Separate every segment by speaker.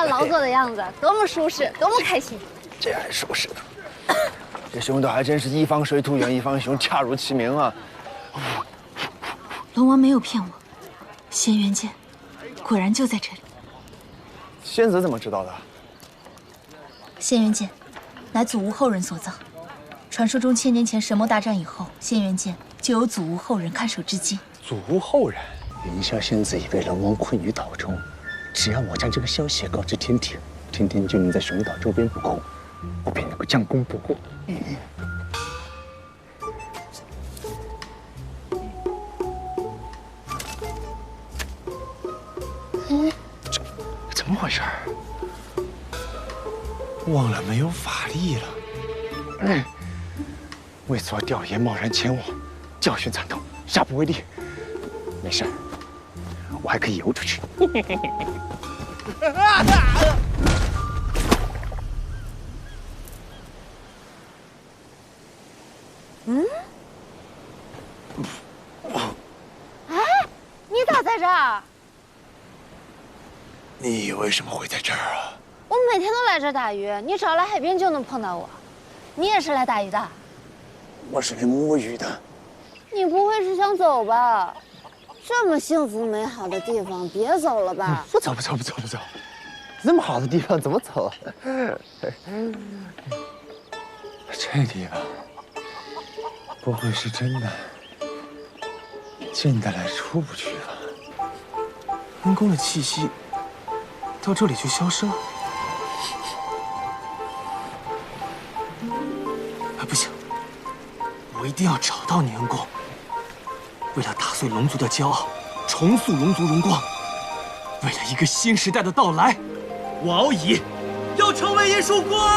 Speaker 1: 咱劳作的样子，多么舒适，多么开心。
Speaker 2: 这还舒适呢？这兄弟还真是一方水土养一方熊，恰如其名啊！
Speaker 3: 龙王没有骗我，仙元剑果然就在这里。
Speaker 2: 仙子怎么知道的？
Speaker 3: 仙元剑乃祖屋后人所造，传说中千年前神魔大战以后，仙元剑就由祖屋后人看守至今。
Speaker 2: 祖屋后人？
Speaker 4: 云霄仙子已被龙王困于岛中，只要我将这个消息告知天庭，天庭就能在熊岛周边布控，我便能够将功补过。
Speaker 2: 怎么回事？忘了没有法力了。
Speaker 4: 为所调研，贸然前往，教训惨痛，下不为例。没事，我还可以游出去。
Speaker 1: 你咋在这儿？
Speaker 2: 你为什么会在这儿啊？
Speaker 1: 我每天都来这儿打鱼，你只要来海边就能碰到我。你也是来打鱼的？
Speaker 4: 我是来摸鱼的。
Speaker 1: 你不会是想走吧？这么幸福美好的地方，别走了吧？
Speaker 2: 不走。这么好的地方怎么走？
Speaker 4: 这地方不会是真的进得来出不去吧？
Speaker 5: 温宫的气息到这里就消失了。不行，我一定要找到年宫。为了打碎龙族的骄傲，重塑龙族荣光，为了一个新时代的到来，我敖乙要成为一束光。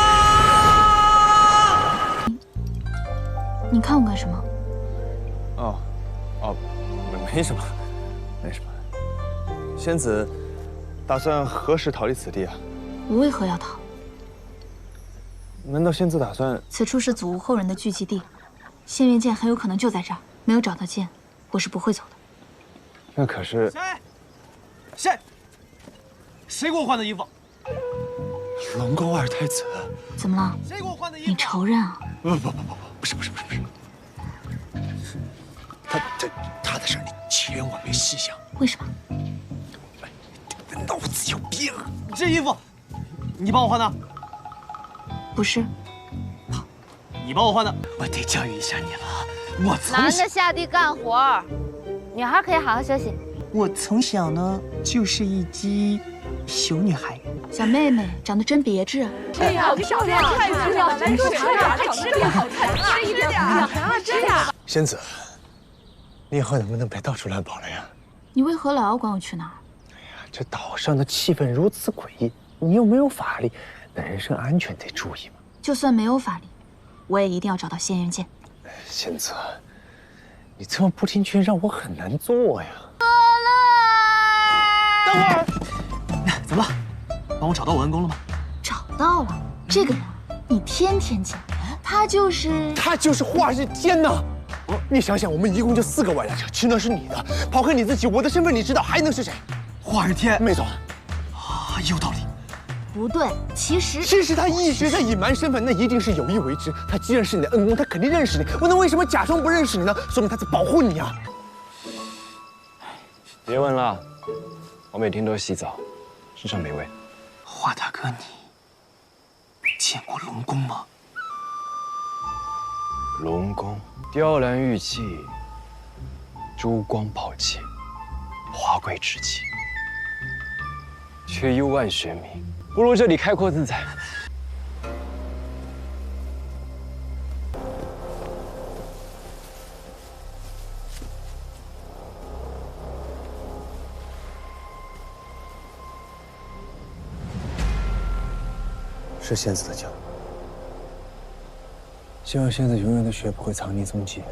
Speaker 3: 你看我干什么？
Speaker 2: 没什么。仙子打算何时逃离此地啊？
Speaker 3: 我为何要逃？
Speaker 2: 难道仙子打算？
Speaker 3: 此处是祖屋后人的聚集地，仙元剑很有可能就在这儿。没有找到剑，我是不会走的。
Speaker 2: 那可是
Speaker 5: 谁给我换的衣服？
Speaker 2: 龙宫二太子。
Speaker 3: 怎么了？
Speaker 5: 谁给我换的衣服？
Speaker 3: 你仇人啊？
Speaker 2: 不是。他的事你千万别细想。
Speaker 3: 为什么？
Speaker 2: 脑子有病！
Speaker 5: 这衣服，你帮我换的？
Speaker 3: 不是。
Speaker 5: 你帮我换的。我得教育一下你了。我从
Speaker 1: 男的下地干活，女孩可以好好休息。
Speaker 6: 我从小呢就是一鸡小女孩。
Speaker 3: 小妹妹长得真别致。
Speaker 1: 哎呀，漂亮太漂亮，来多吃点，还吃点好菜，吃一点啊，真的。
Speaker 4: 仙子，你以后能不能别到处乱跑了呀？
Speaker 3: 你为何老要管我去哪儿？
Speaker 4: 这岛上的气氛如此诡异，你又没有法力，那人身安全得注意嘛。
Speaker 3: 就算没有法力，我也一定要找到仙元剑。
Speaker 4: 仙子，你这么不听劝，让我很难做呀。
Speaker 5: 等会儿，怎么了？帮我找到我恩公了吗？
Speaker 3: 找到了，这个人你天天见，他就是
Speaker 4: 华日天呐！你想想，我们一共就4个晚上，吃的是你的，抛开你自己，我的身份你知道，还能是谁？
Speaker 5: 华日天，
Speaker 4: 没错。
Speaker 5: 啊，有道理。
Speaker 3: 不对，其实
Speaker 4: 他一直在隐瞒身份，那一定是有意为之。他既然是你的恩公，他肯定认识你。我能为什么假装不认识你呢？说明他在保护你啊！
Speaker 7: 别问了，我每天都洗澡，身上没味。
Speaker 5: 华大哥，你见过龙宫吗？
Speaker 7: 龙宫雕栏玉砌，珠光宝气，华贵之极，却幽暗玄冥，不如这里开阔自在。
Speaker 4: 是仙子的教，希望仙子永远都学不会藏匿踪迹。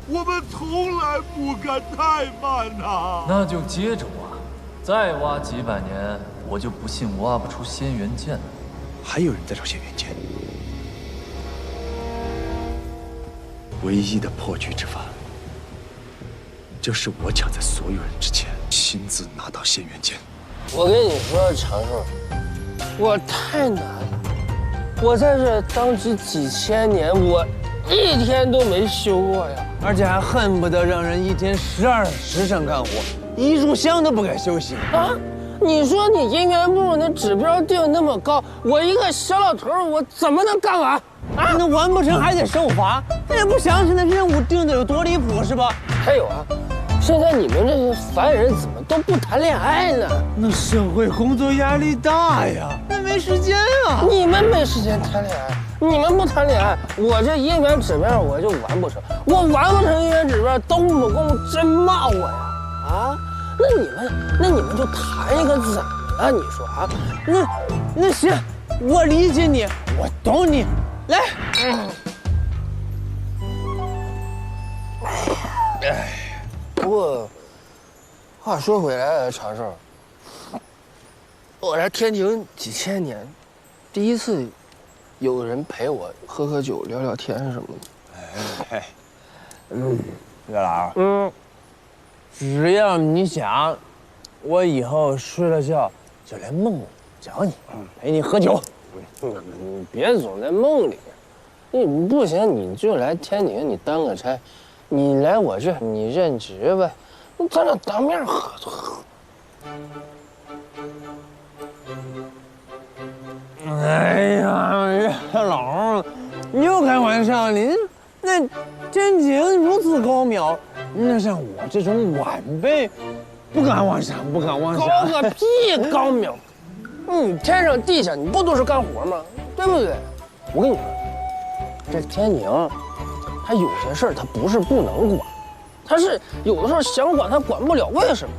Speaker 8: 我们从来不敢太慢呐。
Speaker 9: 那就接着挖，再挖几百年，我就不信挖不出仙元剑了。
Speaker 4: 还有人在找仙元剑，唯一的破局之法，就是我抢在所有人之前，亲自拿到仙元剑。
Speaker 10: 我跟你说，长寿，我太难了。我在这当职几千年，我一天都没休过呀，
Speaker 2: 而且还恨不得让人一天12时辰干活，1炷香都不该休息
Speaker 10: 啊！你说你银元部那指标定那么高，我一个小老头我怎么能干完？
Speaker 2: 啊，那完不成还得受罚，也不想想那任务定的有多离谱是吧？
Speaker 10: 还有啊，现在你们这些凡人怎么都不谈恋爱呢？
Speaker 2: 那社会工作压力大呀，那没时间啊。
Speaker 10: 你们没时间谈恋爱，你们不谈恋爱，我这银元指标我就完不成，我完不成银元指标，东木工真骂我呀！啊，那你们就谈一个怎么了？你说啊？
Speaker 2: 那行，我理解你，我懂你。来，
Speaker 10: 不过话说回来，长寿，我来天庭几千年，第一次有人陪我喝喝酒、聊聊天什么的。
Speaker 2: 月老，只要你想，我以后睡了觉就来梦里找你，陪你喝酒。
Speaker 10: 你别总在梦里，你不行你就来天庭，你当个差，你来我这你任职呗，咱俩当面喝就喝。
Speaker 2: 哎呀，月老，你又开玩笑，你那天庭如此高妙，那像我这种晚辈，不敢妄想，不敢妄想。
Speaker 10: 高个屁高妙！天上地下你不都是干活吗？对不对？我跟你说，这天庭，他有些事儿他不是不能管，他是有的时候想管他管不了，为什么？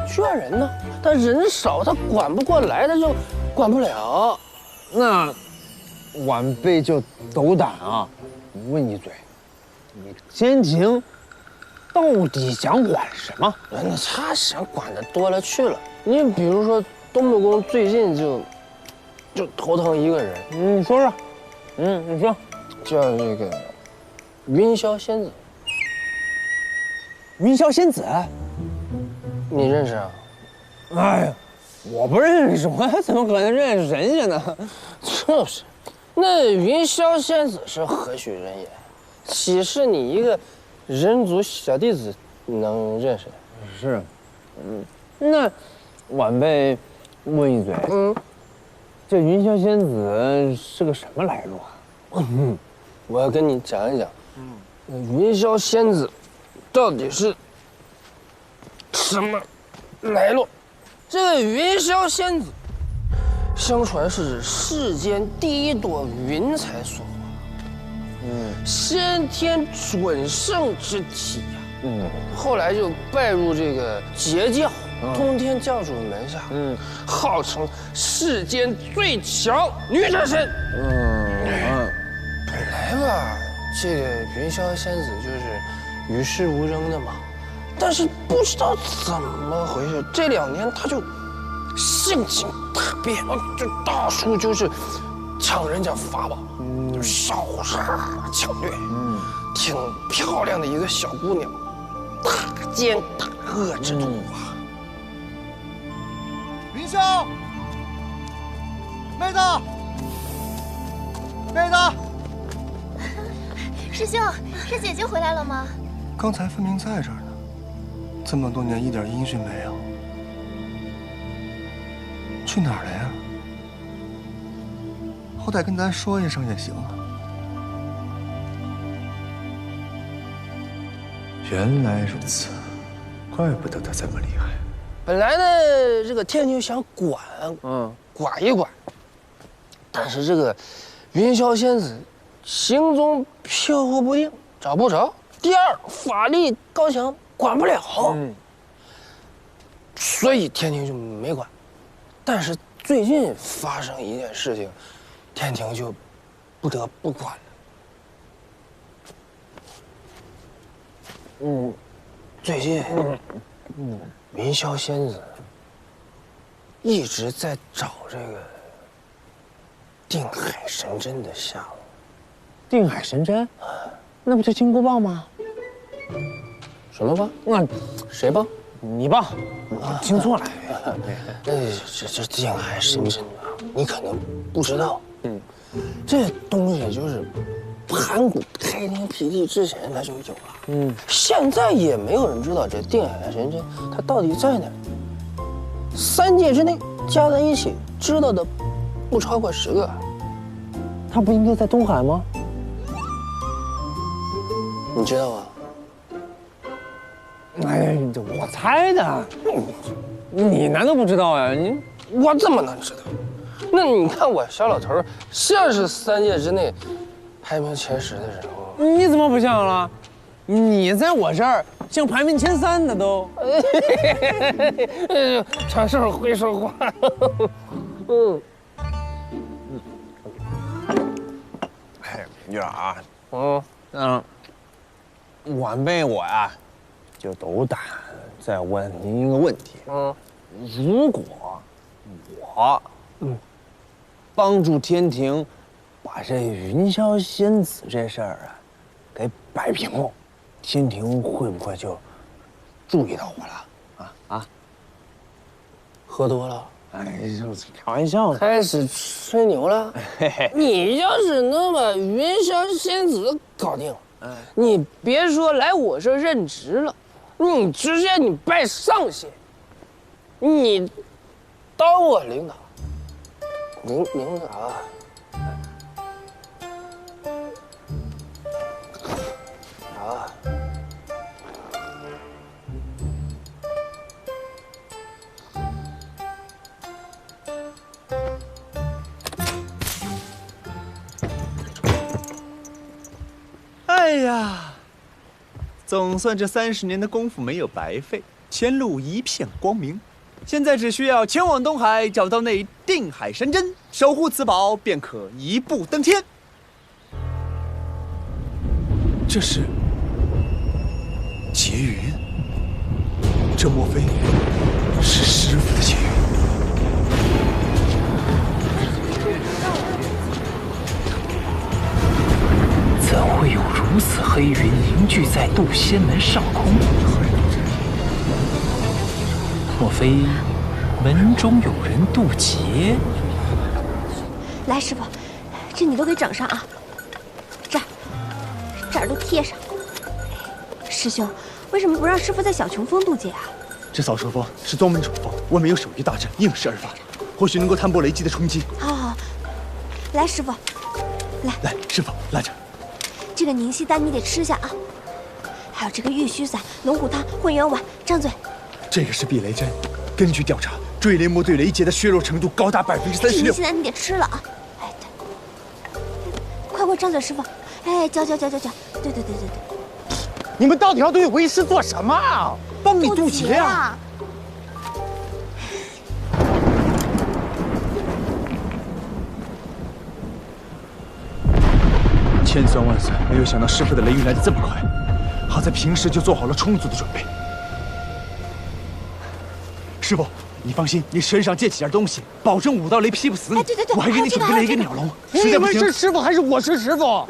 Speaker 10: 缺人呢，他人少他管不过来，他就管不了。
Speaker 2: 那晚辈就斗胆啊，问一嘴，你天庭到底想管什么？
Speaker 10: 那他想管的多了去了。你比如说东木公最近就头疼一个人，
Speaker 2: 你说说，你说，
Speaker 10: 叫这个云霄仙子。
Speaker 2: 云霄仙子，
Speaker 10: 你认识啊？
Speaker 2: 哎呀，我不认识，我怎么可能认识人家呢？
Speaker 10: 就是，那云霄仙子是何许人也？岂是你一个人族小弟子能认识？
Speaker 2: 是，那晚辈问一嘴，这云霄仙子是个什么来路啊？
Speaker 10: 我要跟你讲一讲，云霄仙子到底是什么来路？这个云霄仙子，相传是世间第一朵云彩所化，先天准圣之体呀。后来就拜入这个截教，通天教主门下，号称世间最强女战神。本来吧，这个云霄仙子就是与世无争的嘛，但是不知道怎么回事，这2年她就性情大变，就到处就是抢人家法宝，烧杀抢掠，挺漂亮的一个小姑娘，大奸大恶之徒啊！
Speaker 8: 云霄，妹子，妹子，
Speaker 3: 师兄，是姐姐回来了吗？
Speaker 8: 刚才分明在这儿呢，这么多年一点音讯没有，去哪儿了呀？好歹跟咱说一声也行啊。
Speaker 4: 原来如此，怪不得他这么厉害。
Speaker 10: 本来呢，这个天庭想管一管，但是这个云霄仙子行踪飘忽不定，找不着。第二，法力高强，管不了。所以天庭就没管。但是最近发生一件事情，天庭就不得不管了。最近，云霄仙子一直在找这个定海神针的下落。
Speaker 2: 定海神针，那不就金箍棒吗？
Speaker 10: 什么棒？谁棒？
Speaker 2: 你棒，听错了。
Speaker 10: 这定海神针啊，你可能不知道，这东西就是盘古开天辟地之前它就有了，现在也没有人知道这定海神针它到底在哪儿。3界之内加在一起知道的不超过10个。
Speaker 2: 他不应该在东海吗？
Speaker 10: 你知道啊？
Speaker 2: 哎，我猜的。你难道不知道呀？
Speaker 10: 我怎么能知道？那你看我小老头像是3界之内排名前10的人物。
Speaker 2: 你怎么不像了？你在我这儿像排名前3的都。
Speaker 10: 长寿会说话。
Speaker 2: 女儿啊，晚辈我呀，就斗胆再问您一个问题。如果我帮助天庭把这云霄仙子这事儿啊给摆平了，天庭会不会就注意到我了？啊？
Speaker 10: 喝多了？
Speaker 2: 哎，就是开玩笑呢。
Speaker 10: 开始吹牛了。你要是能把云霄仙子搞定，你别说来我这任职了，你直接你拜上仙，你当我领导，领导啊。
Speaker 11: 哎呀，总算这30年的功夫没有白费，前路一片光明。现在只需要前往东海，找到那定海神针，守护此宝，便可一步登天。这是劫云，这莫非是师傅的劫云？
Speaker 12: 怎会有如此黑云凝聚在渡仙门上空？莫非门中有人渡劫？
Speaker 13: 来，师傅，这你都给整上啊！这儿都贴上。师兄，为什么不让师傅在小琼峰渡劫啊？
Speaker 11: 这扫蛇峰是宗门主峰，外面有守御大阵，应势而发，或许能够摊薄雷击的冲击。
Speaker 13: 好，来，师傅，
Speaker 11: 来，师傅拉着。
Speaker 13: 这个宁息丹你得吃下啊，还有这个玉虚散、龙骨汤、混元丸，张嘴。
Speaker 11: 这个是避雷针，根据调查，坠雷魔对雷劫的削弱程度高达36%。
Speaker 13: 宁息丹你得吃了啊！哎，快张嘴，师傅！哎，嚼，对。
Speaker 4: 你们到底要对为师做什么啊？
Speaker 11: 帮你渡劫啊！千算万算，没有想到师傅的雷运来得这么快，好在平时就做好了充足的准备。师傅，你放心，你身上借几件东西，保证5道雷劈不死你。
Speaker 13: 对，
Speaker 11: 我还给你准备了一个鸟笼。
Speaker 4: 你们是师傅还是我是师傅？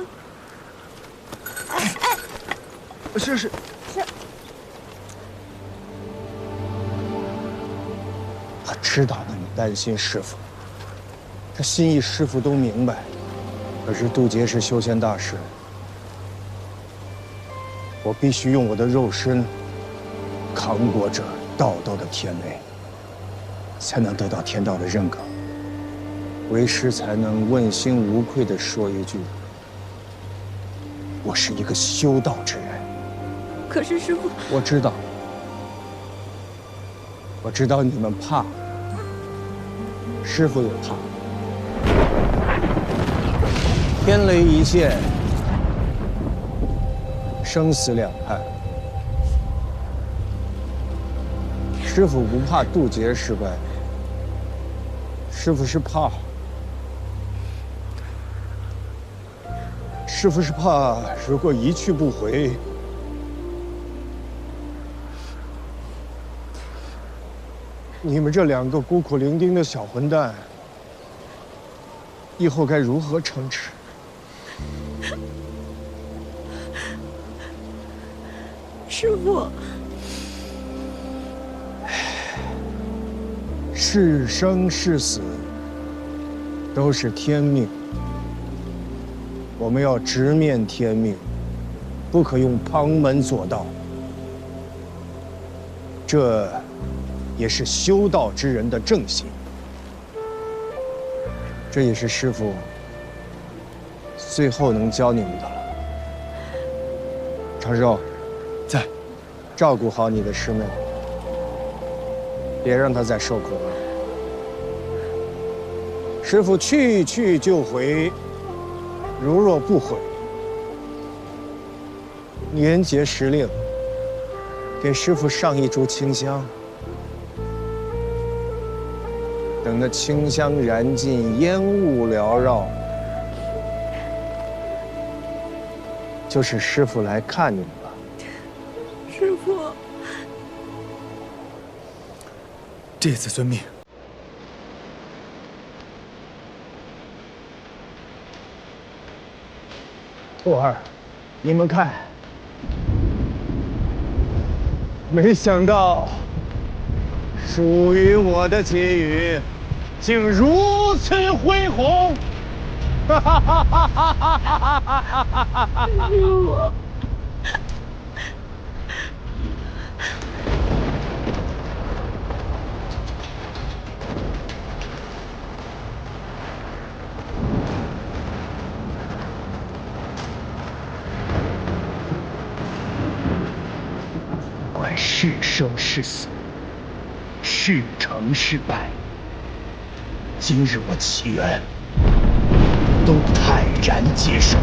Speaker 11: 是。
Speaker 4: 他知道你们担心师傅，他心意师傅都明白。可是渡劫是修仙大事，我必须用我的肉身扛过这道道的天雷，才能得到天道的认可，为师才能问心无愧地说一句：我是一个修道之人。
Speaker 13: 可是师傅，
Speaker 4: 我知道你们怕，师傅也怕。天雷一现，生死两害。师傅不怕渡劫失败，师傅是怕如果一去不回，你们这2个孤苦伶仃的小混蛋，以后该如何撑持？
Speaker 13: 师傅，
Speaker 4: 是生是死，都是天命。我们要直面天命，不可用旁门左道。这也是修道之人的正心。这也是师父最后能教你们的了。长寿，
Speaker 8: 在，
Speaker 4: 照顾好你的师妹，别让她再受苦了。师父去就回，如若不回，年节时令，给师父上一株清香。等那清香燃尽，烟雾缭绕，就是师父来看你们了。
Speaker 13: 师父，
Speaker 11: 弟子遵命。
Speaker 4: 徒儿，你们看，没想到属于我的劫云竟如此恢宏！哈哈哈哈哈哈！
Speaker 12: 不管是生是死，是成是败，今日我祈愿都坦然接受。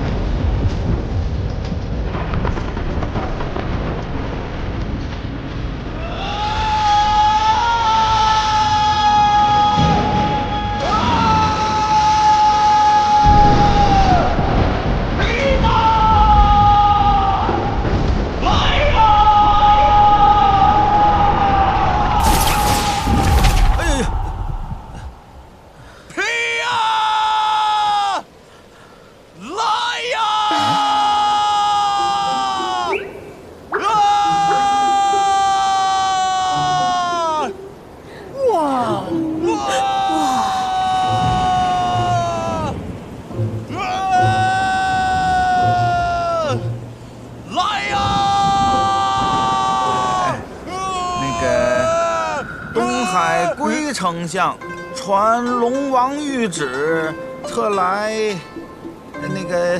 Speaker 14: 丞相传龙王谕旨，特来那个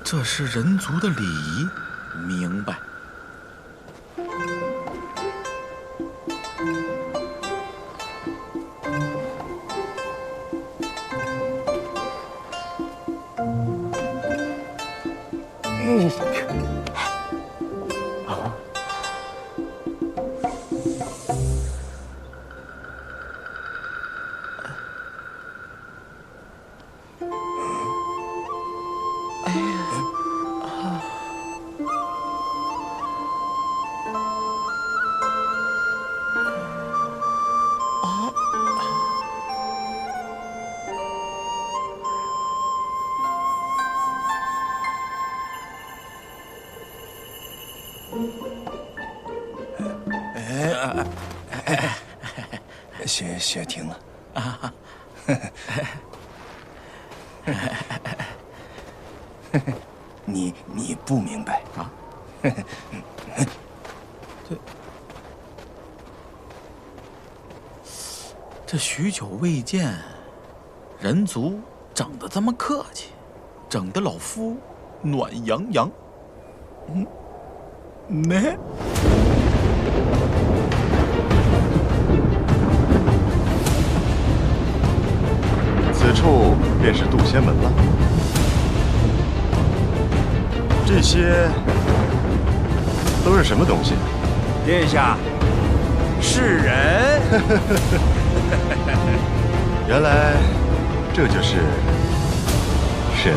Speaker 14: 这是人族的礼仪，明白。
Speaker 4: 雪停了啊！你不明白啊？
Speaker 14: 这许久未见，人族长得这么客气，整得老夫暖洋洋。呢？
Speaker 15: 此处便是渡仙门了。这些都是什么东西？
Speaker 11: 殿下，是人。
Speaker 15: 原来这就是神。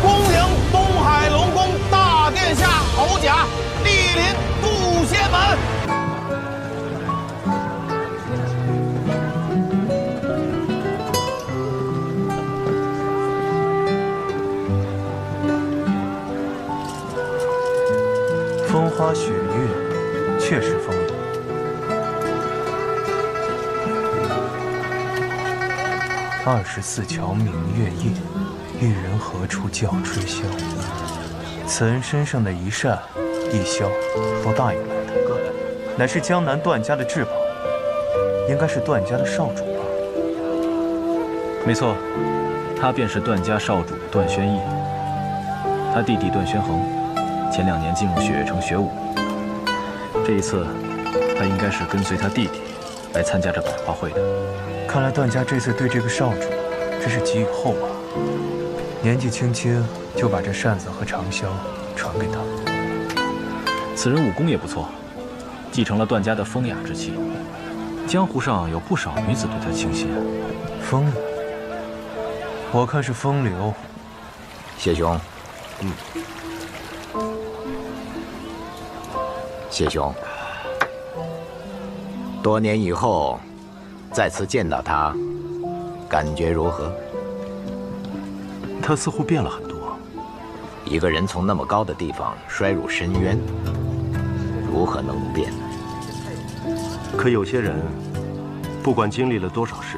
Speaker 10: 恭迎东海龙宫大殿下侯甲莅临渡仙门。
Speaker 16: 花雪月，确实风流。24桥明月夜，玉人何处教吹箫？此人身上的一扇一箫，说大有来头，乃是江南段家的至宝，应该是段家的少主吧？
Speaker 17: 没错，他便是段家少主段宣义。他弟弟段宣衡，前2年进入雪月城学武。这一次，他应该是跟随他弟弟来参加这百花会的。
Speaker 16: 看来段家这次对这个少主真是寄予厚望，年纪轻轻就把这扇子和长箫传给他。
Speaker 17: 此人武功也不错，继承了段家的风雅之气。江湖上有不少女子对他倾心。
Speaker 16: 风雅，我看是风流。
Speaker 18: 谢兄，谢兄，多年以后再次见到他，感觉如何？
Speaker 17: 他似乎变了很多。
Speaker 18: 一个人从那么高的地方摔入深渊，如何能不变呢？
Speaker 15: 可有些人，不管经历了多少事，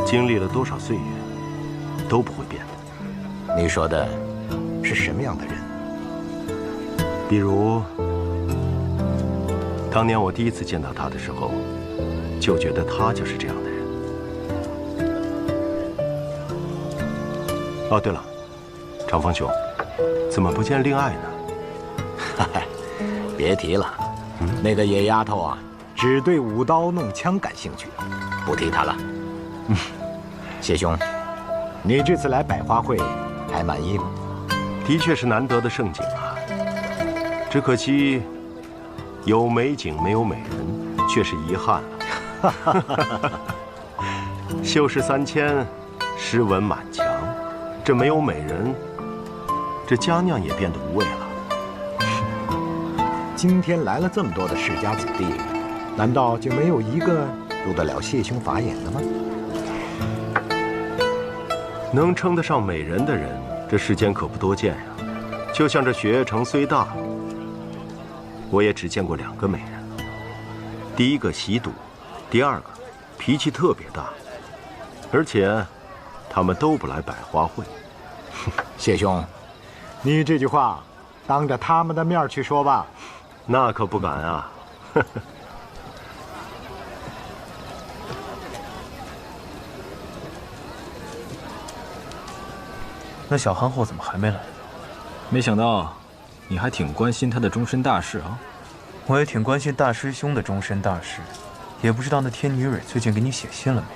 Speaker 15: 经历了多少岁月，都不会变的。
Speaker 18: 你说的是什么样的人？
Speaker 15: 比如，当年我第一次见到他的时候，就觉得他就是这样的人。哦，对了，长风兄，怎么不见令爱呢？
Speaker 18: 别提了，那个野丫头啊，只对舞刀弄枪感兴趣，不提她了。谢兄，你这次来百花会还满意吗？
Speaker 15: 的确是难得的盛景啊，只可惜有美景没有美人，却是遗憾了。秀士3000，诗文满墙，这没有美人，这佳酿也变得无味了。
Speaker 18: 今天来了这么多的世家子弟，难道就没有一个入得了谢兄法眼的吗？
Speaker 15: 能称得上美人的人，这世间可不多见呀。就像这雪月城虽大，我也只见过2个美人。第一个喜赌，第2个脾气特别大，而且他们都不来百花会。
Speaker 18: 谢兄，你这句话当着他们的面去说吧。
Speaker 15: 那可不敢啊。
Speaker 16: 那小憨厚怎么还没来？
Speaker 17: 没想到你还挺关心他的终身大事啊。
Speaker 16: 我也挺关心大师兄的终身大事，也不知道那天女蕊最近给你写信了没？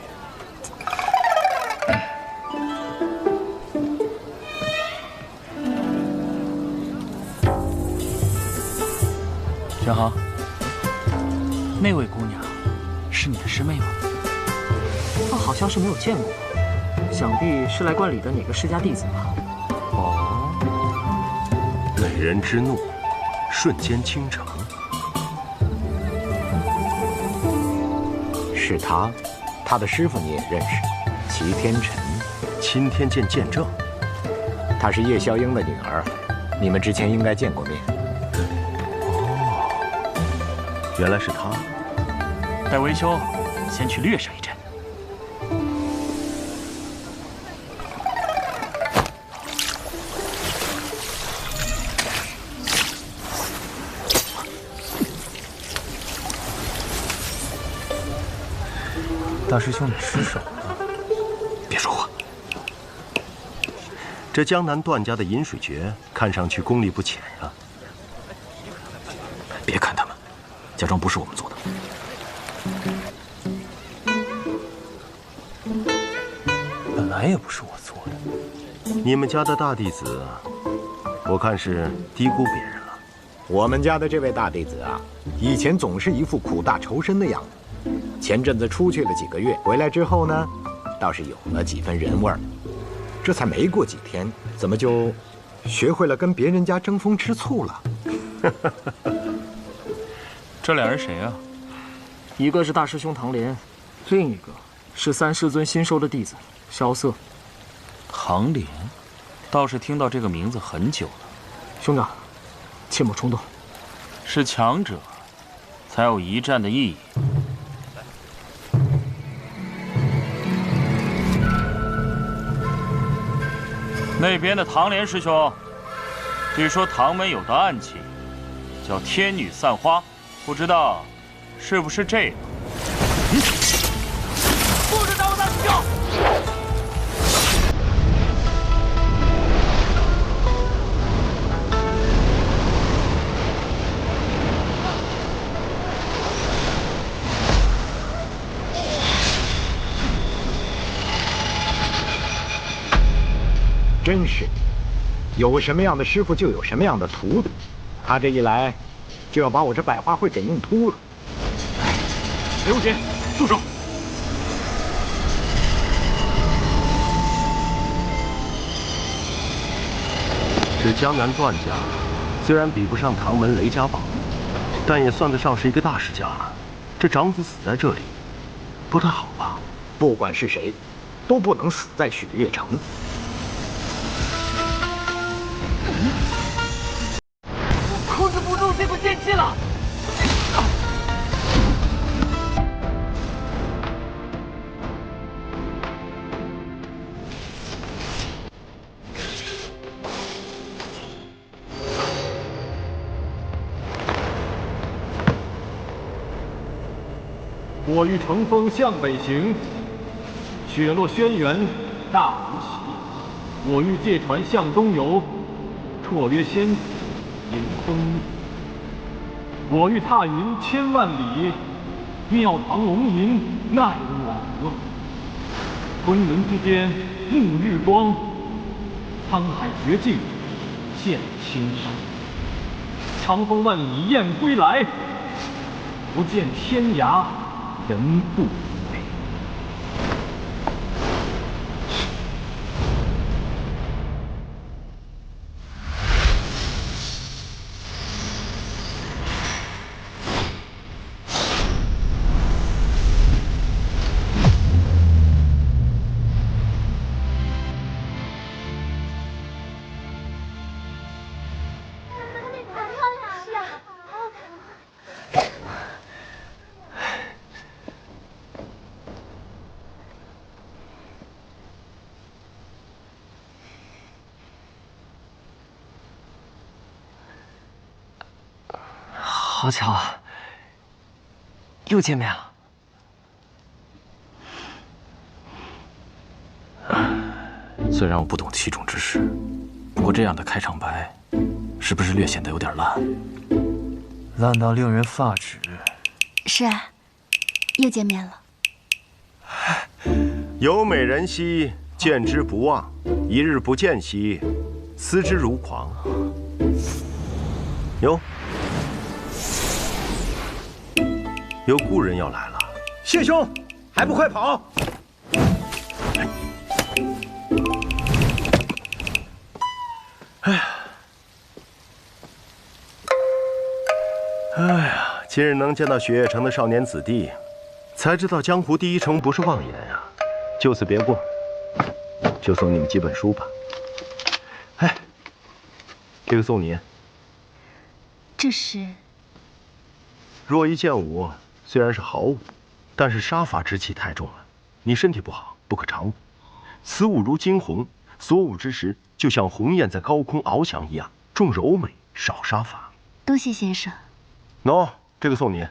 Speaker 6: 小航，那位姑娘是你的师妹吗？
Speaker 5: 好像是没有见过，想必是来观礼的哪个世家弟子吧。
Speaker 15: 哦，美人之怒，瞬间倾城。
Speaker 18: 是他，他的师傅你也认识，齐天辰，
Speaker 15: 钦天监见证。
Speaker 18: 她是叶萧英的女儿，你们之前应该见过面。
Speaker 15: 原来是他。
Speaker 6: 待为兄先去略上一阵。
Speaker 16: 大师兄，你失手了。
Speaker 15: 别说话。这江南段家的饮水诀，看上去功力不浅呀。
Speaker 17: 别看他们，假装不是我们做的。
Speaker 16: 本来也不是我做的。
Speaker 15: 你们家的大弟子，我看是低估别人了。
Speaker 18: 我们家的这位大弟子啊，以前总是一副苦大仇深的样子。前阵子出去了几个月，回来之后呢，倒是有了几分人味儿。这才没过几天，怎么就学会了跟别人家争风吃醋了？
Speaker 6: 这俩人谁啊？
Speaker 5: 一个是大师兄唐莲，另一个是3师尊新收的弟子萧瑟。
Speaker 6: 唐莲，倒是听到这个名字很久了。
Speaker 5: 兄长，切莫冲动。
Speaker 17: 是强者才有一战的意义。那边的唐莲师兄，据说唐门有道暗器，叫天女散花，不知道是不是这个？
Speaker 10: 不准打我大师兄！
Speaker 18: 真是，有什么样的师傅就有什么样的徒弟。他这一来，就要把我这百花会给弄秃了。
Speaker 17: 雷无节，住手！
Speaker 15: 这江南段家虽然比不上唐门雷家堡，但也算得上是一个大世家了。这长子死在这里，不太好吧？
Speaker 18: 不管是谁，都不能死在雪月城。
Speaker 10: 控制不住这股剑气了！
Speaker 19: 我欲乘风向北行，雪落轩辕大无喜；我欲借船向东游，绰约仙子。 迎风逆，我欲踏云千万里，庙堂龙吟奈我何？昆仑之间沐日光，沧海绝境见青山。长风万里雁归来，不见天涯人不回。
Speaker 10: 好巧啊，又见面了。
Speaker 17: 虽然我不懂其中之事，不过这样的开场白，是不是略显得有点烂？
Speaker 16: 烂到令人发指。
Speaker 3: 是啊，又见面了。
Speaker 15: 有美人兮，见之不忘；一日不见兮，思之如狂。哟。 有故人要来了，
Speaker 11: 谢兄，还不快跑！
Speaker 15: 哎呀，今日能见到雪月城的少年子弟，才知道江湖第一城不是妄言呀。就此别过，就送你们几本书吧。哎，这个送你。
Speaker 3: 这是
Speaker 15: 若一剑舞。 虽然是好武，但是杀伐之气太重了，你身体不好，不可常舞。此舞如惊鸿，所舞之时，就像鸿雁在高空翱翔一样，重柔美，少杀伐。
Speaker 3: 多谢先生。
Speaker 15: 喏，这个送你。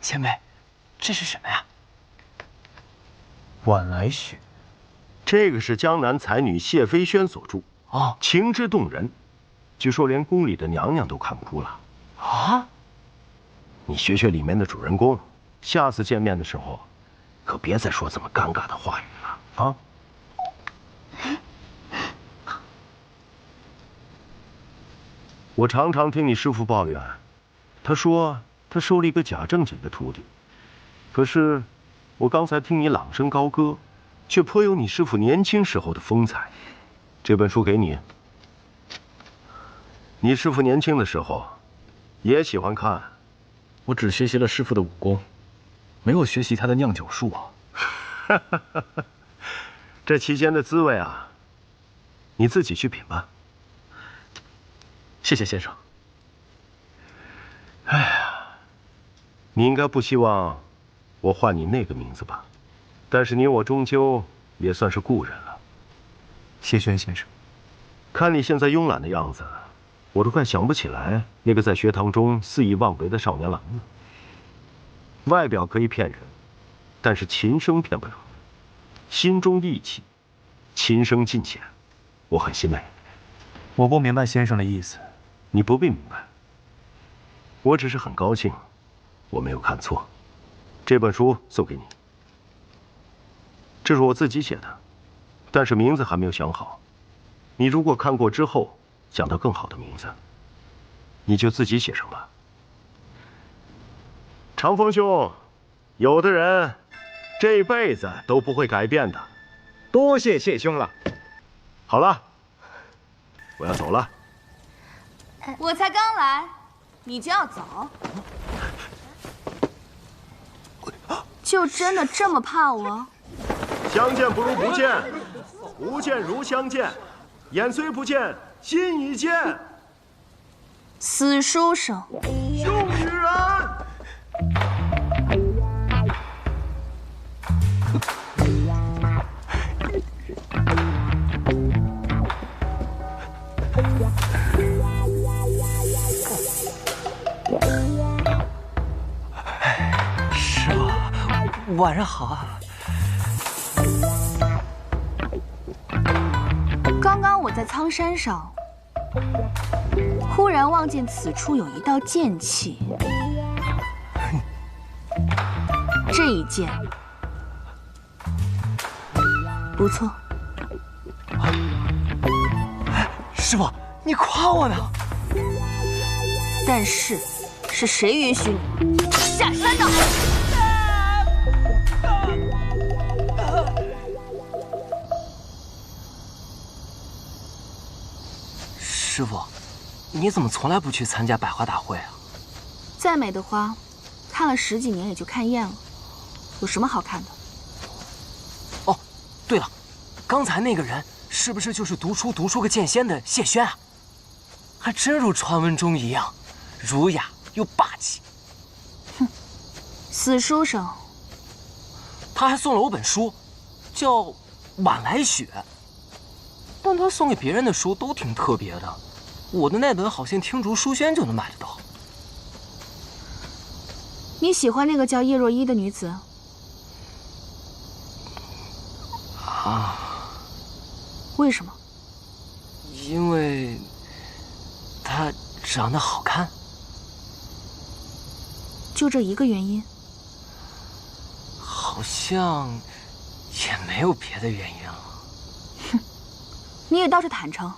Speaker 10: 前辈，这是什么呀？
Speaker 16: 晚来雪。
Speaker 15: 这个是江南才女谢飞轩所著，
Speaker 10: 哦，
Speaker 15: 情之动人，据说连宫里的娘娘都看哭了。
Speaker 10: 啊？
Speaker 15: 你学学里面的主人公，下次见面的时候，可别再说这么尴尬的话语了啊！我常常听你师父抱怨，他说他收了一个假正经的徒弟，可是我刚才听你朗声高歌，却颇有你师父年轻时候的风采。这本书给你，你师父年轻的时候也喜欢看。
Speaker 17: 我只学习了师傅的武功，没有学习他的酿酒术啊。
Speaker 15: 这期间的滋味啊，你自己去品吧。
Speaker 17: 谢谢先生。
Speaker 15: 你应该不希望我唤你那个名字吧？但是你我终究也算是故人了。
Speaker 16: 谢轩先生，
Speaker 15: 看你现在慵懒的样子，我都快想不起来那个在学堂中肆意妄为的少年郎了。外表可以骗人，但是琴声骗不了。心中义气，琴声尽显，我很欣慰。
Speaker 16: 我不明白先生的意思。
Speaker 15: 你不必明白，我只是很高兴，我没有看错。这本书送给你，这是我自己写的，但是名字还没有想好。你如果看过之后想到更好的名字，你就自己写上吧。长风兄，有的人这辈子都不会改变的。
Speaker 18: 多谢谢兄了。
Speaker 15: 好了，我要走了。
Speaker 3: 我才刚来，你就要走？就真的这么怕我？
Speaker 15: 相见不如不见，不见如相见，眼虽不见，心已见。
Speaker 3: 死书生，
Speaker 15: 凶女人！
Speaker 10: 师傅，晚上好啊。
Speaker 3: 刚刚我在苍山上，忽然望见此处有一道剑气，这一剑不错。
Speaker 10: 师傅，你夸我呢？
Speaker 3: 但是，是谁允许你下山的？
Speaker 10: 师傅，你怎么从来不去参加百花大会啊？
Speaker 3: 再美的花，看了10几年也就看厌了，有什么好看的？
Speaker 10: 哦，对了，刚才那个人是不是就是读出个剑仙的谢轩啊？还真如传闻中一样，儒雅又霸气。
Speaker 3: 哼，死书生。
Speaker 10: 他还送了我本书，叫《晚来雪》，但他送给别人的书都挺特别的，我的那本好像听竹书轩就能买得到。
Speaker 3: 你喜欢那个叫叶若依的女子？
Speaker 10: 啊？
Speaker 3: 为什么？
Speaker 10: 因为她长得好看。
Speaker 3: 就这一个原因？
Speaker 10: 好像也没有别的原因了。
Speaker 3: 哼，你也倒是坦诚。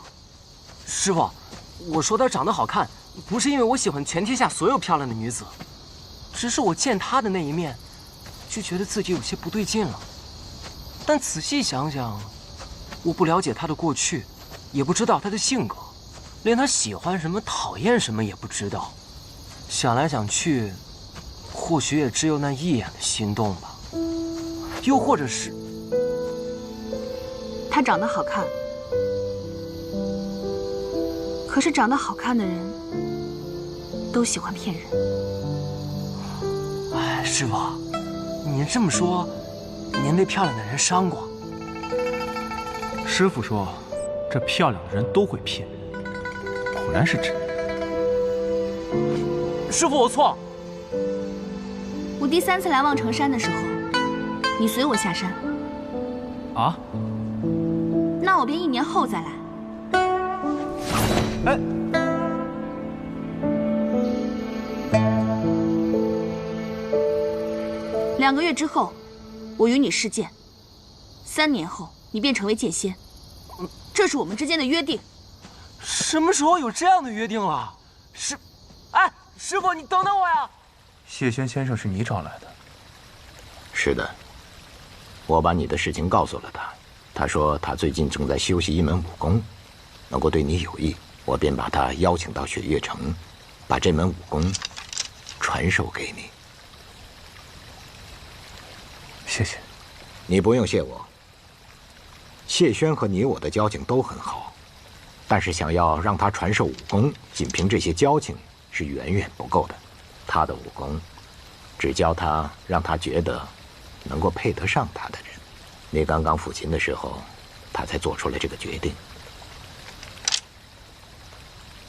Speaker 10: 师傅，我说她长得好看，不是因为我喜欢全天下所有漂亮的女子，只是我见她的那一面，就觉得自己有些不对劲了。但仔细想想，我不了解她的过去，也不知道她的性格，连她喜欢什么、讨厌什么也不知道。想来想去，或许也只有那一眼的心动吧。又或者是，
Speaker 3: 她长得好看，可是长得好看的人都喜欢骗人。
Speaker 10: 哎，师傅，您这么说，您被漂亮的人伤过？
Speaker 6: 师傅说，这漂亮的人都会骗，果然是真。
Speaker 10: 师傅，我错。
Speaker 3: 我第3次来望城山的时候，你随我下山。
Speaker 6: 啊？
Speaker 3: 那我便1年后再来。
Speaker 6: 哎。
Speaker 3: 2个月之后，我与你试剑；3年后，你便成为剑仙。这是我们之间的约定。
Speaker 10: 什么时候有这样的约定了？哎，师傅，你等等我呀！
Speaker 16: 谢轩先生是你找来的？
Speaker 18: 是的，我把你的事情告诉了他。他说他最近正在修习一门武功，能够对你有益，我便把他邀请到雪月城，把这门武功传授给你。
Speaker 16: 谢谢。
Speaker 18: 你不用谢我。谢轩和你我的交情都很好，但是想要让他传授武功，仅凭这些交情是远远不够的。他的武功只教他让他觉得能够配得上他的人。你刚刚抚琴的时候，他才做出了这个决定。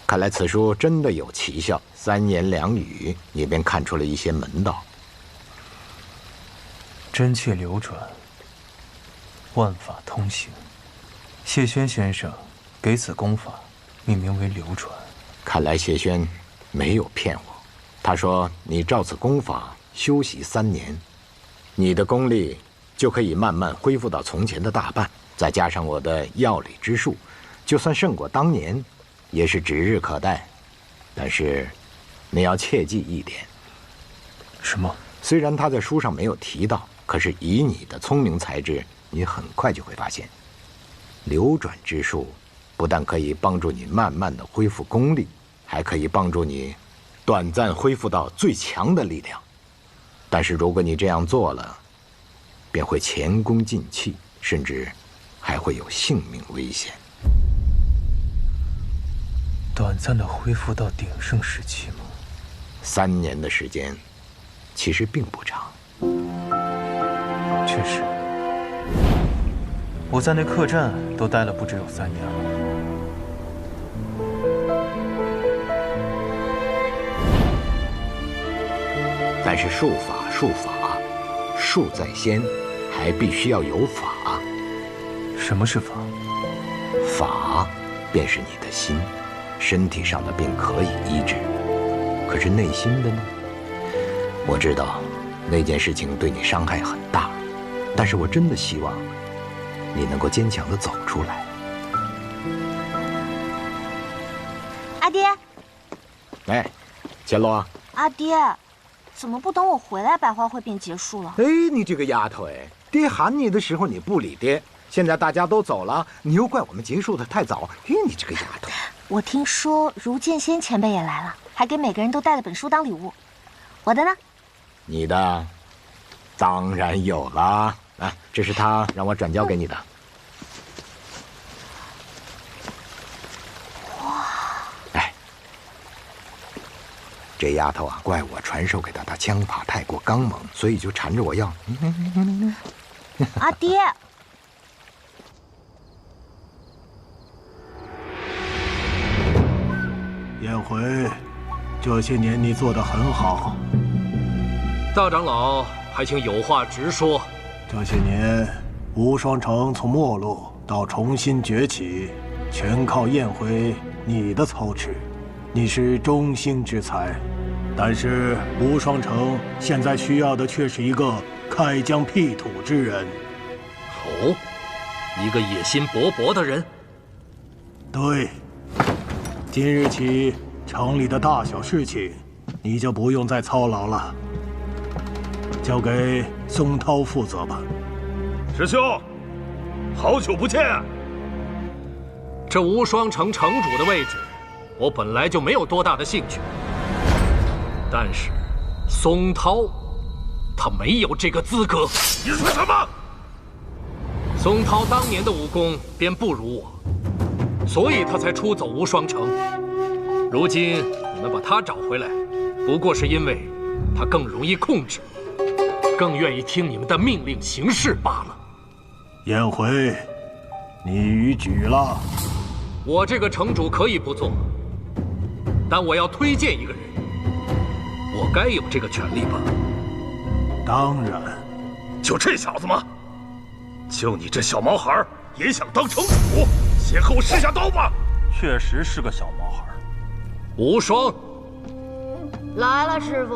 Speaker 18: 看来此书真的有奇效，3言2语，你便看出了一些门道。
Speaker 16: 真切流转，万法通行。谢轩先生给此功法命名为流转。
Speaker 18: 看来谢轩没有骗我，他说你照此功法修习3年，你的功力就可以慢慢恢复到从前的大半，再加上我的药理之术，就算胜过当年，也是指日可待。但是，你要切记一点。
Speaker 16: 什么？
Speaker 18: 虽然他在书上没有提到，可是以你的聪明才智，你很快就会发现，流转之术不但可以帮助你慢慢的恢复功力，还可以帮助你短暂恢复到最强的力量。但是如果你这样做了，便会前功尽弃，甚至还会有性命危险。
Speaker 16: 短暂的恢复到鼎盛时期吗
Speaker 18: ？3年的时间，其实并不长。
Speaker 16: 确实，我在那客栈都待了不只有3年了。
Speaker 18: 但是术法，术在先，还必须要有法。
Speaker 16: 什么是法？
Speaker 18: 法便是你的心，身体上的病可以医治，可是内心的呢？我知道那件事情对你伤害很大，但是我真的希望你能够坚强地走出来。
Speaker 13: 阿爹，
Speaker 18: 哎，钱罗。
Speaker 13: 阿爹，怎么不等我回来，百花会便结束了？
Speaker 18: 哎，你这个丫头哎，爹喊你的时候你不理爹，现在大家都走了，你又怪我们结束的太早。哎，你这个丫头！
Speaker 13: 我听说如剑仙前辈也来了，还给每个人都带了本书当礼物。我的呢？
Speaker 18: 你的，当然有了。啊，这是他让我转交给你的。哇！哎，这丫头啊，怪我传授给她的枪法太过刚猛，所以就缠着我要。
Speaker 13: 阿爹。
Speaker 12: 燕回，这些年你做得很好。
Speaker 6: 大长老，还请有话直说。
Speaker 12: 这些年，无双城从没落到重新崛起，全靠燕回你的操持。你是中兴之才，但是无双城现在需要的却是一个开疆辟土之人。
Speaker 6: 哦，一个野心勃勃的人。
Speaker 12: 对。今日起，城里的大小事情，你就不用再操劳了，交给松涛负责吧。
Speaker 15: 师兄，好久不见。
Speaker 6: 这无双城城主的位置，我本来就没有多大的兴趣。但是，松涛，他没有这个资格。
Speaker 15: 你说什么？
Speaker 6: 松涛当年的武功便不如我。所以他才出走无双城。如今你们把他找回来，不过是因为他更容易控制，更愿意听你们的命令行事罢了。
Speaker 12: 燕回，你逾矩了。
Speaker 6: 我这个城主可以不做，但我要推荐一个人，我该有这个权利吧？
Speaker 12: 当然。
Speaker 15: 就这小子吗？就你这小毛孩也想当城主？先和我试下刀吧！
Speaker 16: 确实是个小毛孩。
Speaker 6: 无双，
Speaker 1: 来了，师傅。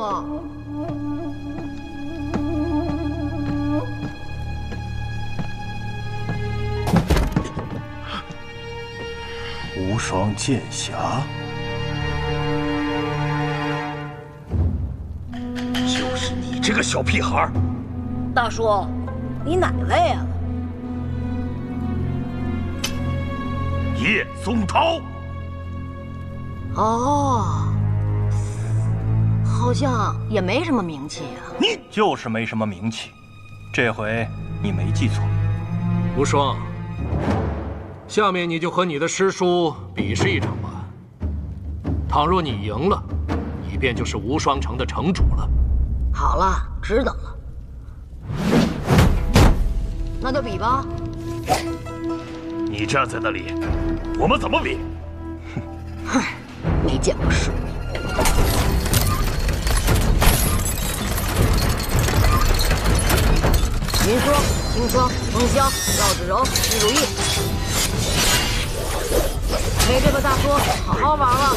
Speaker 12: 无双剑侠，
Speaker 15: 就是你这个小屁孩。
Speaker 1: 大叔，你哪位啊？
Speaker 15: 叶松涛。
Speaker 1: 哦，好像也没什么名气啊。
Speaker 16: 你就是没什么名气，这回你没记错。
Speaker 6: 无双，下面你就和你的师叔比试一场吧。倘若你赢了，你便就是无双城的城主了。
Speaker 20: 好了，知道了。那就比吧。
Speaker 15: 你站在那里，我们怎么比？
Speaker 20: 哼，没见过世面。云霜、清霜、风香、绕指柔、日如意，陪这个大叔好好玩玩。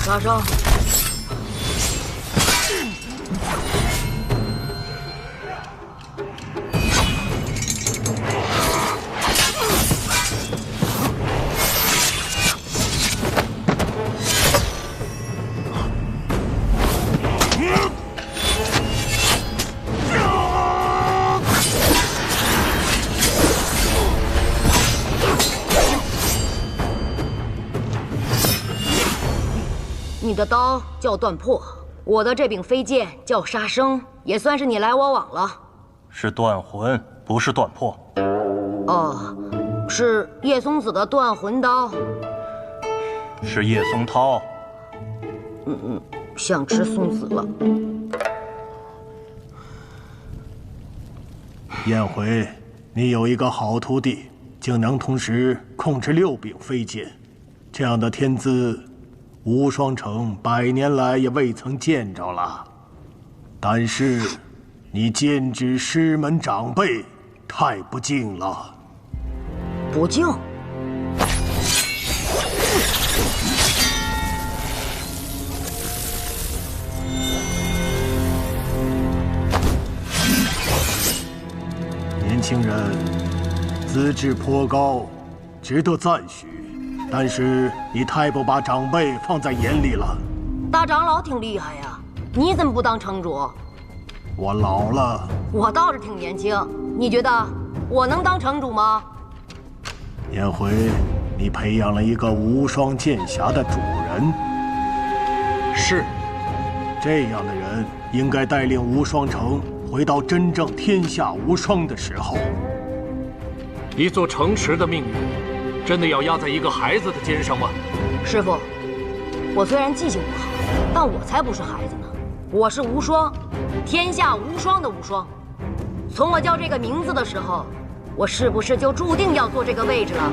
Speaker 20: 杀生。你的刀叫断破，我的这柄飞剑叫杀生，也算是你来我往了。
Speaker 16: 是断魂，不是断破。
Speaker 20: 哦，是叶松子的断魂刀。
Speaker 16: 是叶松涛。
Speaker 20: 想吃松子了。
Speaker 12: 燕回，你有一个好徒弟，竟能同时控制6柄飞剑，这样的天资，无双城100年来也未曾见着了。但是，你剑指师门长辈，太不敬了。
Speaker 20: 不敬？
Speaker 12: 年轻人，资质颇高，值得赞许。但是你太不把长辈放在眼里了。
Speaker 20: 大长老挺厉害呀，你怎么不当城主？
Speaker 12: 我老了。
Speaker 20: 我倒是挺年轻，你觉得我能当城主吗？
Speaker 12: 燕回，你培养了一个无双剑侠的主人。
Speaker 5: 是。
Speaker 12: 这样的人应该带领无双城回到真正天下无双的时候。
Speaker 6: 一座城池的命运，真的要压在一个孩子的肩上吗？
Speaker 20: 师傅，我虽然记性不好，但我才不是孩子呢。我是无双，天下无双的无双。从我叫这个名字的时候，我是不是就注定要坐这个位置了？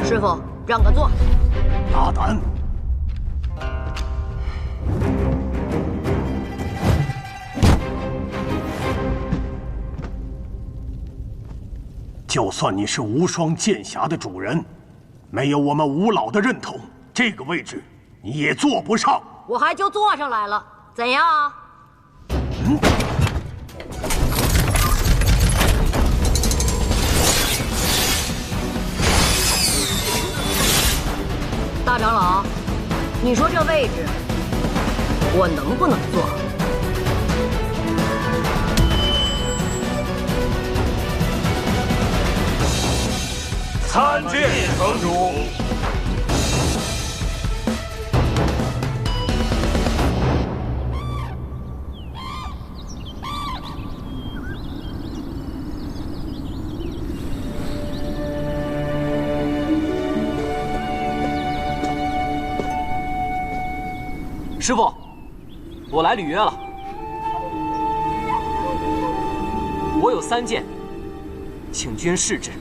Speaker 20: 师傅，让个座。
Speaker 12: 大胆！就算你是无双剑侠的主人，没有我们吴老的认同，这个位置你也坐不上。
Speaker 20: 我还就坐上来了，怎样啊？大长老，你说这位置我能不能坐？
Speaker 15: 参见城主。
Speaker 5: 师傅，我来履约了。我有3件，请君试之。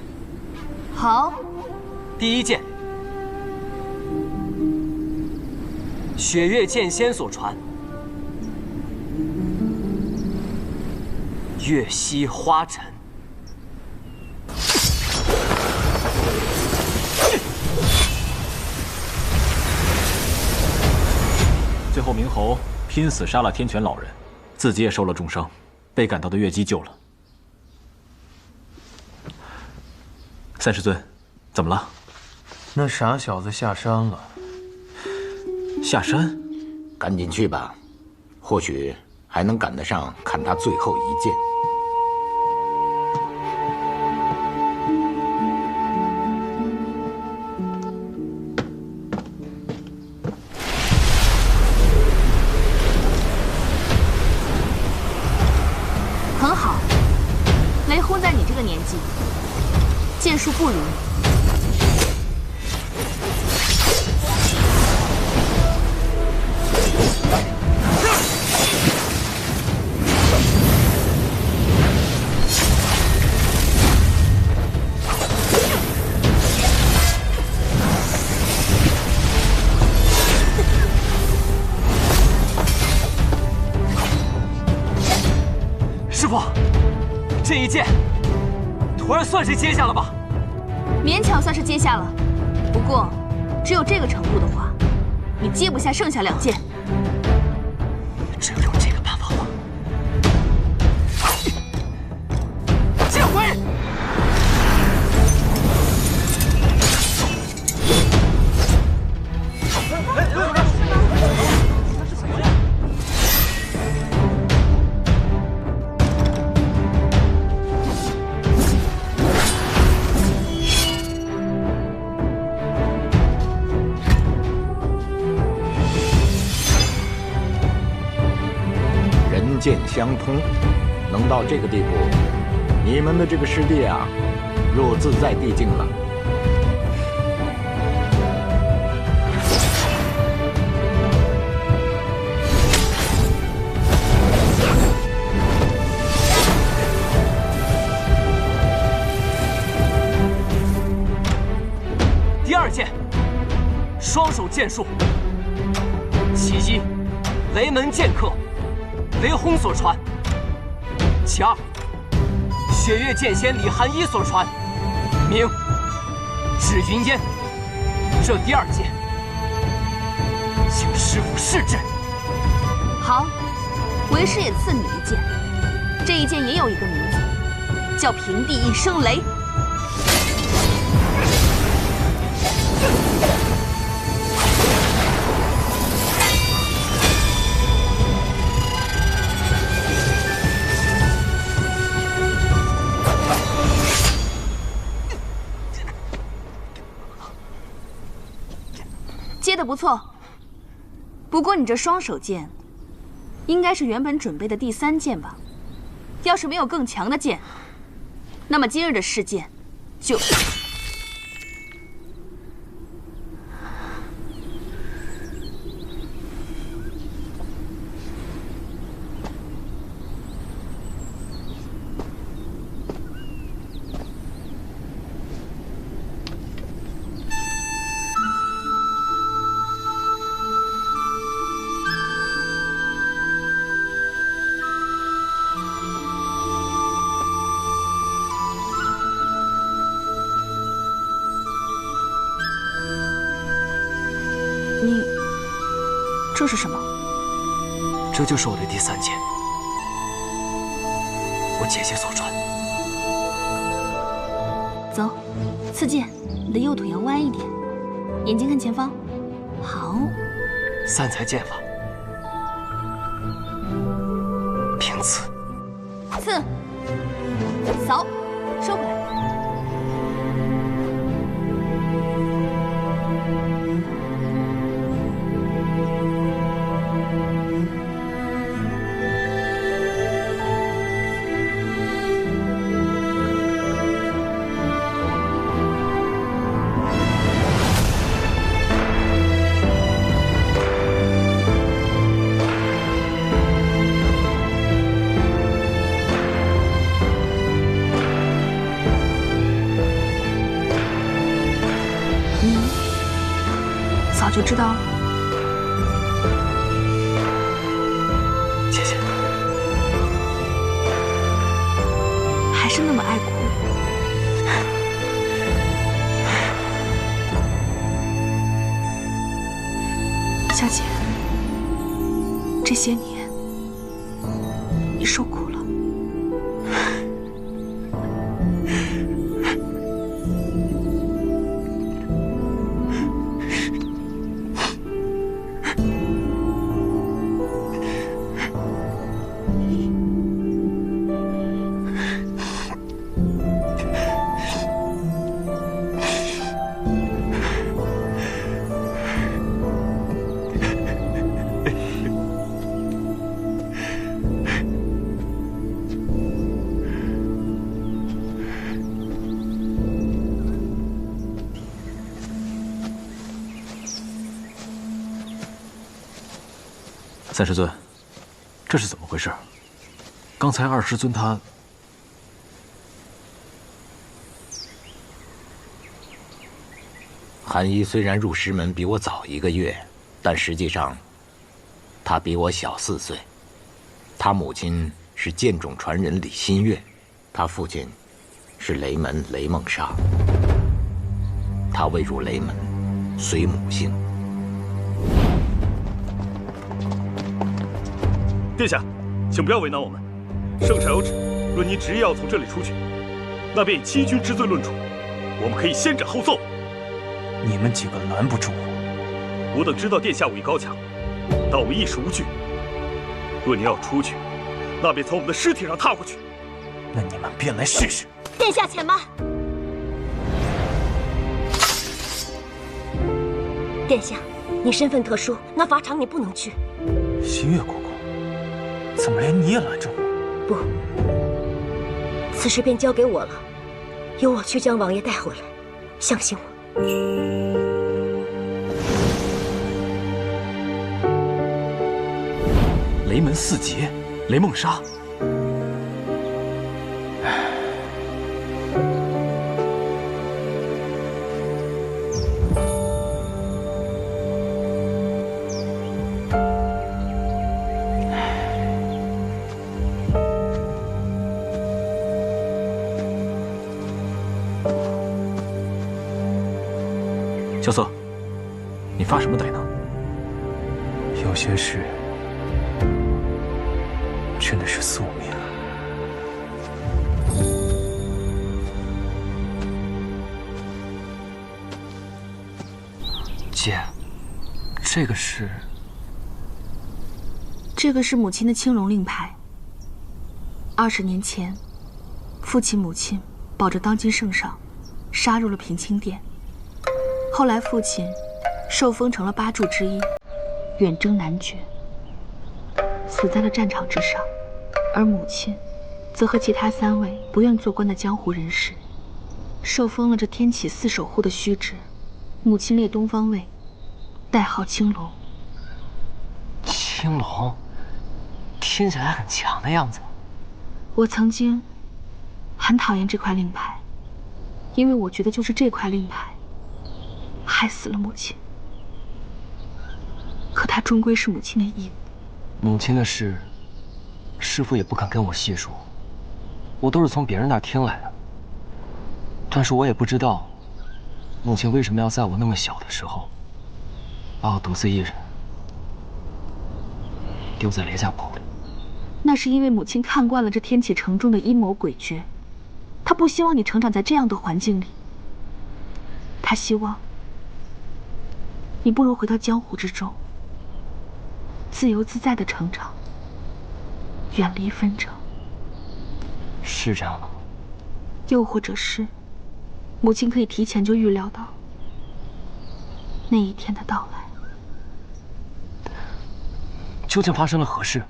Speaker 3: 好。
Speaker 5: 第1件，雪月剑仙所传，月溪花尘。
Speaker 17: 最后，明侯拼死杀了天泉老人，自己也受了重伤，被赶到的月姬救了。3师尊，怎么了？
Speaker 16: 那傻小子下山了。
Speaker 17: 下山？
Speaker 18: 赶紧去吧，或许还能赶得上看他最后一剑。
Speaker 3: 术不如你。
Speaker 5: 师傅，这一剑，徒儿算是接下了吧？
Speaker 3: 勉强算是接下了，不过只有这个程度的话，你接不下剩下2剑。
Speaker 5: 只有用这个办法了。剑回！
Speaker 18: 人剑相通，能到这个地步，你们的这个师弟啊，入自在地境了。
Speaker 5: 第2剑，双手剑术，其一，雷门剑客，雷轰所传；其2，雪月剑仙李寒一所传，名指云烟。这第2剑，请师傅试之。
Speaker 3: 好，为师也赐你一剑。这一剑也有一个名字，叫平地一声雷。接得不错，不过你这双手剑，应该是原本准备的第3剑吧？要是没有更强的剑，那么今日的试剑就……这是什么？
Speaker 5: 这就是我的第3剑，我姐姐所传。
Speaker 3: 走，刺剑，你的右腿要弯一点，眼睛看前方。好。
Speaker 5: 3才剑法，平刺，
Speaker 3: 刺，扫，收回来。早就知道了，
Speaker 5: 谢谢。
Speaker 3: 还是那么爱哭。小姐，这些年你受苦了。
Speaker 17: 三师尊，这是怎么回事？刚才二师尊他……
Speaker 18: 韩一虽然入师门比我早1个月，但实际上，他比我小4岁。他母亲是剑种传人李新月，他父亲是雷门雷梦沙。他未入雷门，随母姓。
Speaker 21: 殿下，请不要为难我们。圣上有旨，若您执意要从这里出去，那便以欺君之罪论处。我们可以先斩后奏。
Speaker 16: 你们几个拦不住我。
Speaker 21: 我等知道殿下武艺高强，但我们亦是无惧。若您要出去，那便从我们的尸体上踏过去。
Speaker 16: 那你们便来试试。
Speaker 13: 殿下且慢。殿下，你身份特殊，那法场你不能去。
Speaker 16: 新月姑姑，怎么连你也拦着我？
Speaker 13: 不，此事便交给我了，由我去将王爷带回来。相信我。
Speaker 17: 雷门4杰，雷梦沙。萧瑟，你发什么呆呢？
Speaker 16: 有些事真的是宿命啊！姐，这个是……
Speaker 3: 这个是母亲的青龙令牌。20年前，父亲母亲保着当今圣上，杀入了平清殿。后来父亲受封成了8柱之一，远征南绝，死在了战场之上。而母亲则和其他3位不愿做官的江湖人士，受封了这天启4守护的虚职。母亲列东方卫，代号青龙。
Speaker 10: 青龙，听起来很强的样子。
Speaker 3: 我曾经很讨厌这块令牌，因为我觉得就是这块令牌害死了母亲。可它终归是母亲的意。
Speaker 10: 母亲的事，师父也不肯跟我细说，我都是从别人那儿听来的。但是我也不知道，母亲为什么要在我那么小的时候，把我独自一人丢在雷家堡里。
Speaker 3: 那是因为母亲看惯了这天启城中的阴谋诡谲，她不希望你成长在这样的环境里。她希望你不如回到江湖之中，自由自在的成长，远离纷争。
Speaker 10: 是这样的吗？
Speaker 3: 又或者是，母亲可以提前就预料到那一天的到来。
Speaker 10: 究竟发生了何事？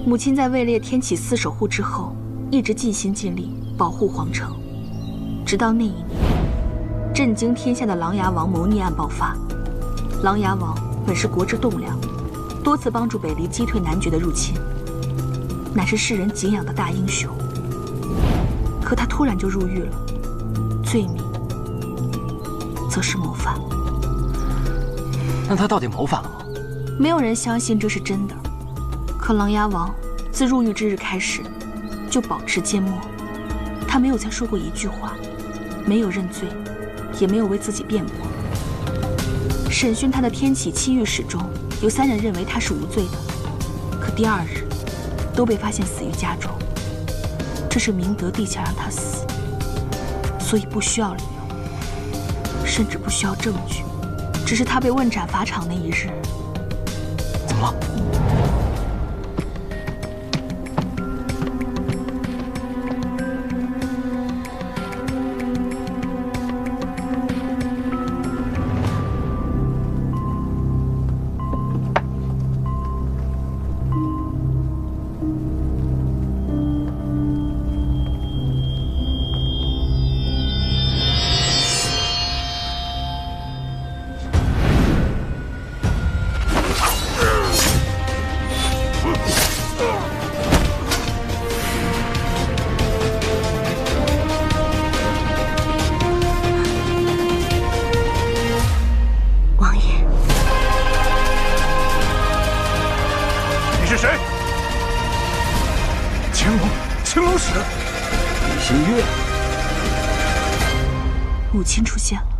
Speaker 3: 母亲在位列天启4守护之后，一直尽心尽力保护皇城，直到那一年，震惊天下的琅琊王谋逆案爆发。琅琊王本是国之栋梁，多次帮助北离击退南绝的入侵，乃是世人敬仰的大英雄。可他突然就入狱了，罪名则是谋反。
Speaker 10: 那他到底谋反了吗？
Speaker 3: 没有人相信这是真的。可琅琊王自入狱之日开始，就保持缄默，他没有再说过一句话，没有认罪，也没有为自己辩驳。审讯他的天启7御史中，有3人认为他是无罪的，可第2日都被发现死于家中。这是明德陛下让他死，所以不需要理由，甚至不需要证据，只是他被问斩法场那一日。
Speaker 10: 怎么了？
Speaker 3: 母亲出现了。